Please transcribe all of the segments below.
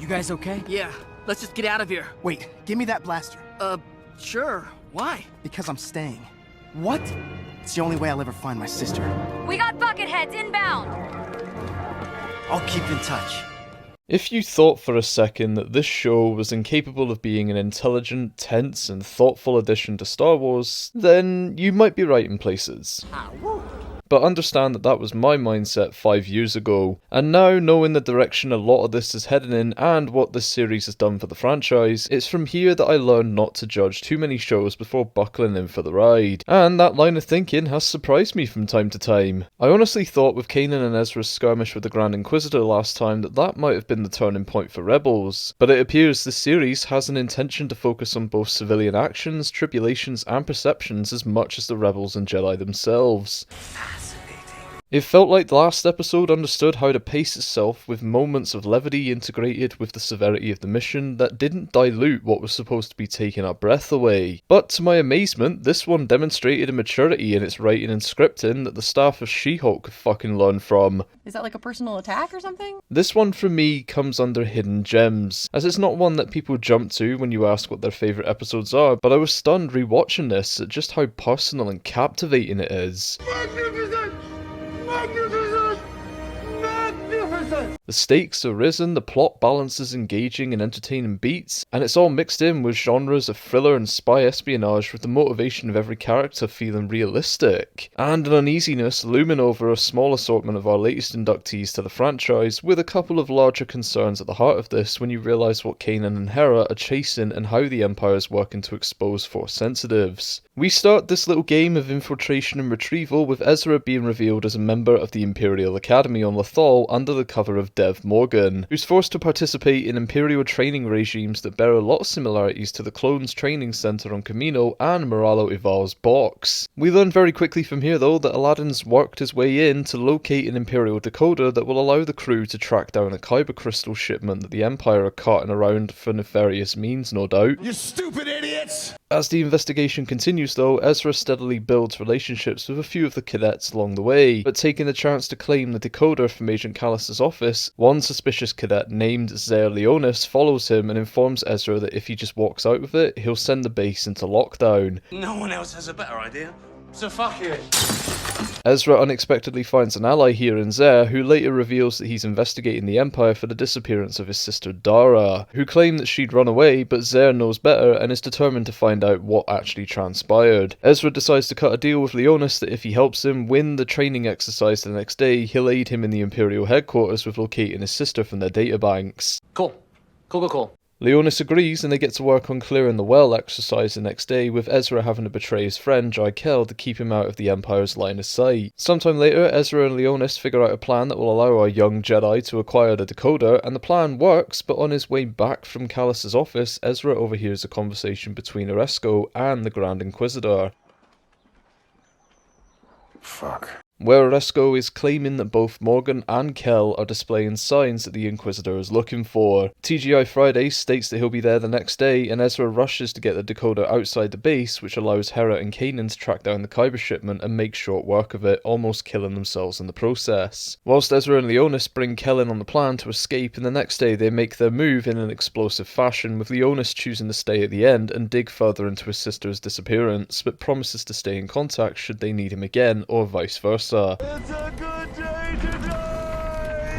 You guys okay? Yeah, let's just get out of here. Wait, give me that blaster. Sure. Why? Because I'm staying. What? It's the only way I'll ever find my sister. We got bucketheads inbound! I'll keep in touch. If you thought for a second that this show was incapable of being an intelligent, tense, and thoughtful addition to Star Wars, then you might be right in places. But understand that that was my mindset 5 years ago, and now knowing the direction a lot of this is heading in and what this series has done for the franchise, it's from here that I learned not to judge too many shows before buckling in for the ride, and that line of thinking has surprised me from time to time. I honestly thought with Kanan and Ezra's skirmish with the Grand Inquisitor last time that might have been the turning point for Rebels, but it appears this series has an intention to focus on both civilian actions, tribulations, and perceptions as much as the Rebels and Jedi themselves. It felt like the last episode understood how to pace itself with moments of levity integrated with the severity of the mission that didn't dilute what was supposed to be taking our breath away. But to my amazement, this one demonstrated a maturity in its writing and scripting that the staff of She-Hulk could fucking learn from. Is that like a personal attack or something? This one for me comes under hidden gems, as it's not one that people jump to when you ask what their favourite episodes are, but I was stunned rewatching this at just how personal and captivating it is. The stakes are risen, the plot balance is engaging and entertaining beats, and it's all mixed in with genres of thriller and spy espionage with the motivation of every character feeling realistic, and an uneasiness looming over a small assortment of our latest inductees to the franchise, with a couple of larger concerns at the heart of this when you realise what Kanan and Hera are chasing and how the Empire is working to expose Force sensitives. We start this little game of infiltration and retrieval with Ezra being revealed as a member of the Imperial Academy on Lothal under the cover of Dev Morgan, who's forced to participate in Imperial training regimes that bear a lot of similarities to the Clones Training Center on Kamino and Moralo Ival's box. We learn very quickly from here though that Aladdin's worked his way in to locate an Imperial decoder that will allow the crew to track down a Kyber Crystal shipment that the Empire are carting around for nefarious means, no doubt. You stupid idiots! As the investigation continues though, Ezra steadily builds relationships with a few of the cadets along the way, but taking the chance to claim the decoder from Agent Callus's office, one suspicious cadet named Zare Leonis follows him and informs Ezra that if he just walks out with it, he'll send the base into lockdown. No one else has a better idea, so fuck it. Ezra unexpectedly finds an ally here in Zare, who later reveals that he's investigating the Empire for the disappearance of his sister Dhara, who claimed that she'd run away, but Zare knows better and is determined to find out what actually transpired. Ezra decides to cut a deal with Leonis that if he helps him win the training exercise the next day, he'll aid him in the Imperial headquarters with locating his sister from their databanks. Cool. Leonis agrees and they get to work on clearing the well exercise the next day, with Ezra having to betray his friend Jaikel to keep him out of the Empire's line of sight. Sometime later, Ezra and Leonis figure out a plan that will allow our young Jedi to acquire the decoder, and the plan works, but on his way back from Callus's office, Ezra overhears a conversation between Oresco and the Grand Inquisitor. Fuck. Where Oresco is claiming that both Morgan and Kel are displaying signs that the Inquisitor is looking for. TGI Friday states that he'll be there the next day, and Ezra rushes to get the decoder outside the base, which allows Hera and Kanan to track down the Kyber shipment and make short work of it, almost killing themselves in the process. Whilst Ezra and Leonis bring Kel in on the plan to escape, and the next day they make their move in an explosive fashion, with Leonis choosing to stay at the end and dig further into his sister's disappearance, but promises to stay in contact should they need him again, or vice versa. It's a good day to die!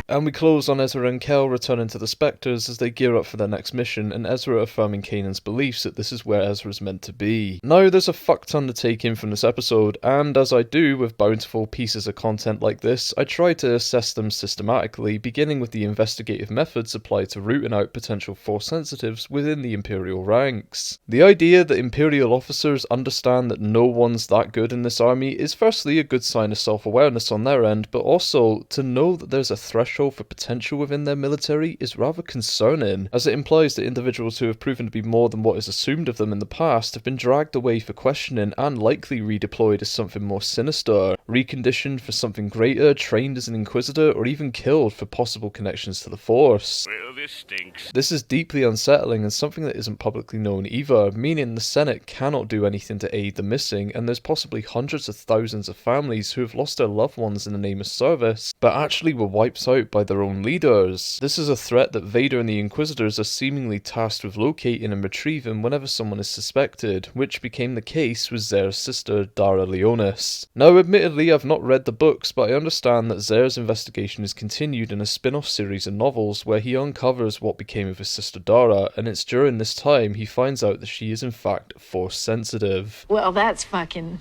And we close on Ezra and Kel returning to the Spectres as they gear up for their next mission, and Ezra affirming Kanan's beliefs that this is where Ezra's meant to be. Now there's a fuck ton to take in from this episode, and as I do with bountiful pieces of content like this, I try to assess them systematically, beginning with the investigative methods applied to rooting out potential Force sensitives within the Imperial ranks. The idea that Imperial officers understand that no one's that good in this army is firstly a good sign of self-awareness on their end, but also to know that there's a threshold for potential within their military is rather concerning, as it implies that individuals who have proven to be more than what is assumed of them in the past have been dragged away for questioning and likely redeployed as something more sinister, reconditioned for something greater, trained as an Inquisitor, or even killed for possible connections to the Force. Well, this stinks. This is deeply unsettling and something that isn't publicly known either, meaning the Senate cannot do anything to aid the missing, and there's possibly hundreds of thousands of families who have lost their loved ones in the name of service, but actually were wiped out out by their own leaders. This is a threat that Vader and the Inquisitors are seemingly tasked with locating and retrieving whenever someone is suspected, which became the case with Zare's sister, Dhara Leonis. Now, admittedly, I've not read the books, but I understand that Zare's investigation is continued in a spin-off series of novels where he uncovers what became of his sister Dhara, and it's during this time he finds out that she is in fact Force sensitive. Well, that's fucking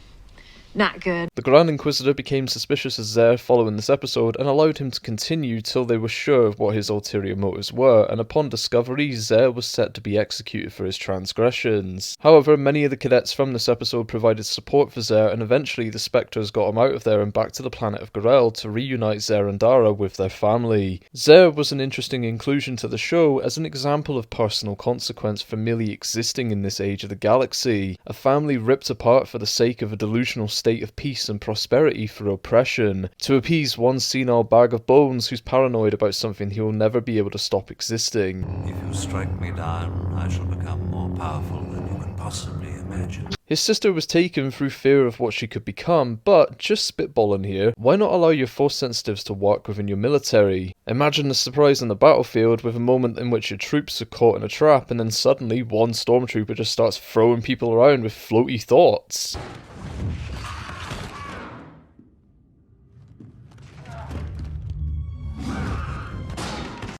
not good. The Grand Inquisitor became suspicious of Zare following this episode and allowed him to continue till they were sure of what his ulterior motives were, and upon discovery, Zare was set to be executed for his transgressions. However, many of the cadets from this episode provided support for Zare, and eventually the Spectres got him out of there and back to the planet of Gorel to reunite Zare and Dhara with their family. Zare was an interesting inclusion to the show as an example of personal consequence for merely existing in this age of the galaxy, a family ripped apart for the sake of a delusional state of peace and prosperity for oppression, to appease one senile bag of bones who's paranoid about something he will never be able to stop existing. If you strike me down, I shall become more powerful than you can possibly imagine. His sister was taken through fear of what she could become, but, just spitballing here, why not allow your Force sensitives to work within your military? Imagine the surprise on the battlefield with a moment in which your troops are caught in a trap and then suddenly one stormtrooper just starts throwing people around with floaty thoughts.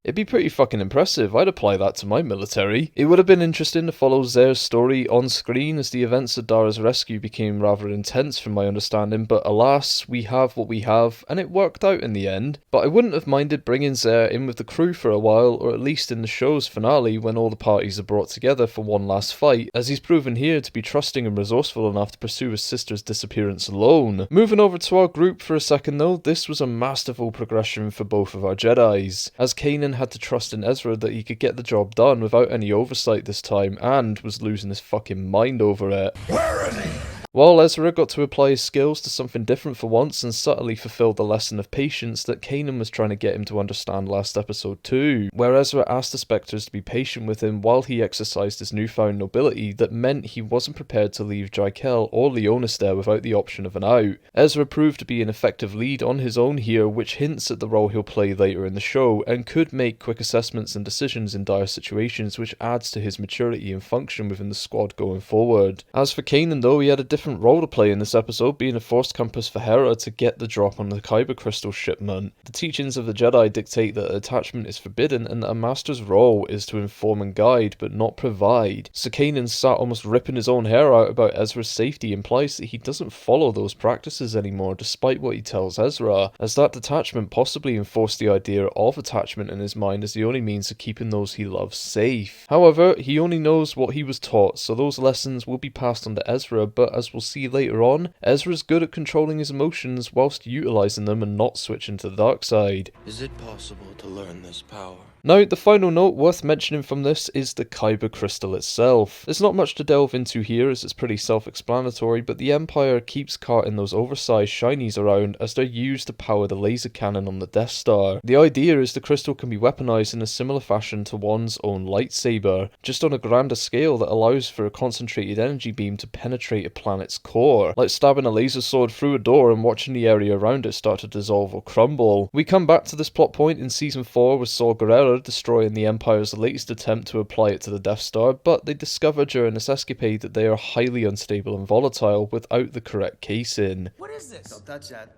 It'd be pretty fucking impressive. I'd apply that to my military. It would have been interesting to follow Zare's story on screen as the events of Dhara's rescue became rather intense from my understanding, but alas, we have what we have, and it worked out in the end. But I wouldn't have minded bringing Zare in with the crew for a while, or at least in the show's finale when all the parties are brought together for one last fight, as he's proven here to be trusting and resourceful enough to pursue his sister's disappearance alone. Moving over to our group for a second though, this was a masterful progression for both of our Jedis, as Kanan had to trust in Ezra that he could get the job done without any oversight this time, and was losing his fucking mind over it. Where are they? While Ezra got to apply his skills to something different for once and subtly fulfilled the lesson of patience that Kanan was trying to get him to understand last episode too, where Ezra asked the Spectres to be patient with him while he exercised his newfound nobility that meant he wasn't prepared to leave Jaikel or Leonis there without the option of an out. Ezra proved to be an effective lead on his own here, which hints at the role he'll play later in the show, and could make quick assessments and decisions in dire situations, which adds to his maturity and function within the squad going forward. As for Kanan though, he had a different role to play in this episode, being a force compass for Hera to get the drop on the Kyber Crystals shipment. The teachings of the Jedi dictate that attachment is forbidden and that a master's role is to inform and guide, but not provide. So Kanan sat almost ripping his own hair out about Ezra's safety implies that he doesn't follow those practices anymore despite what he tells Ezra, as that detachment possibly enforced the idea of attachment in his mind as the only means of keeping those he loves safe. However, he only knows what he was taught, so those lessons will be passed on to Ezra, but as we'll see later on, Ezra's good at controlling his emotions whilst utilising them and not switching to the dark side. Is it possible to learn this power? Now, the final note worth mentioning from this is the Kyber Crystal itself. There's not much to delve into here as it's pretty self-explanatory, but the Empire keeps carting those oversized shinies around as they're used to power the laser cannon on the Death Star. The idea is the crystal can be weaponized in a similar fashion to one's own lightsaber, just on a grander scale that allows for a concentrated energy beam to penetrate a planet's core, like stabbing a laser sword through a door and watching the area around it start to dissolve or crumble. We come back to this plot point in Season 4 with Saw Gerrera destroying the Empire's latest attempt to apply it to the Death Star, but they discover during this escapade that they are highly unstable and volatile without the correct casing. What is this? Don't touch that.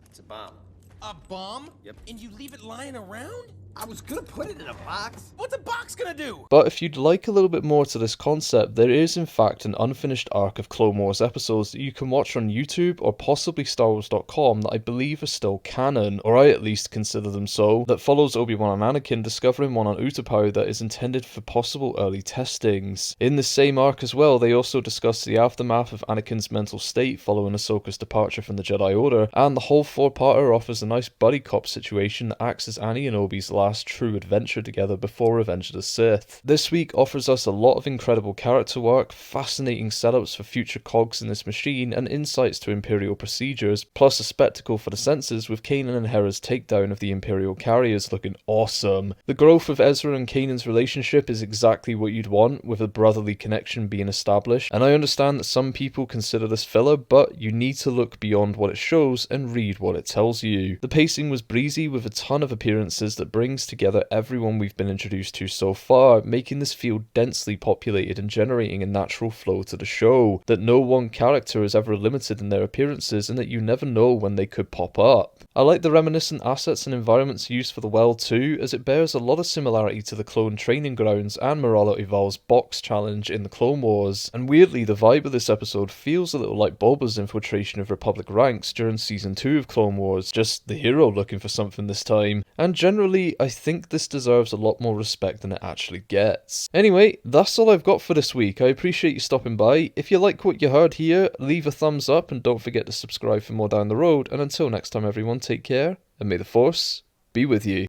It's a bomb. A bomb? Yep. And you leave it lying around? I was gonna put it in a box. What's a box gonna do? But if you'd like a little bit more to this concept, there is in fact an unfinished arc of Clone Wars episodes that you can watch on YouTube or possibly StarWars.com that I believe are still canon, or I at least consider them so, that follows Obi-Wan and Anakin discovering one on Utapau that is intended for possible early testings. In the same arc as well, they also discuss the aftermath of Anakin's mental state following Ahsoka's departure from the Jedi Order, and the whole four-parter offers a nice buddy cop situation that acts as Annie and Obi's last last true adventure together before Revenge of the Sith. This week offers us a lot of incredible character work, fascinating setups for future cogs in this machine, and insights to Imperial procedures, plus a spectacle for the senses with Kanan and Hera's takedown of the Imperial carriers looking awesome. The growth of Ezra and Kanan's relationship is exactly what you'd want, with a brotherly connection being established, and I understand that some people consider this filler, but you need to look beyond what it shows and read what it tells you. The pacing was breezy with a ton of appearances that brings together everyone we've been introduced to so far, making this feel densely populated and generating a natural flow to the show, that no one character is ever limited in their appearances and that you never know when they could pop up. I like the reminiscent assets and environments used for the well too, as it bears a lot of similarity to the clone training grounds and Morality Val's box challenge in the Clone Wars, and weirdly the vibe of this episode feels a little like Boba's infiltration of Republic ranks during Season 2 of Clone Wars, just the hero looking for something this time, and generally I think this deserves a lot more respect than it actually gets. Anyway, that's all I've got for this week. I appreciate you stopping by. If you like what you heard here, leave a thumbs up and don't forget to subscribe for more down the road, and until next time everyone, take care, and may the Force be with you.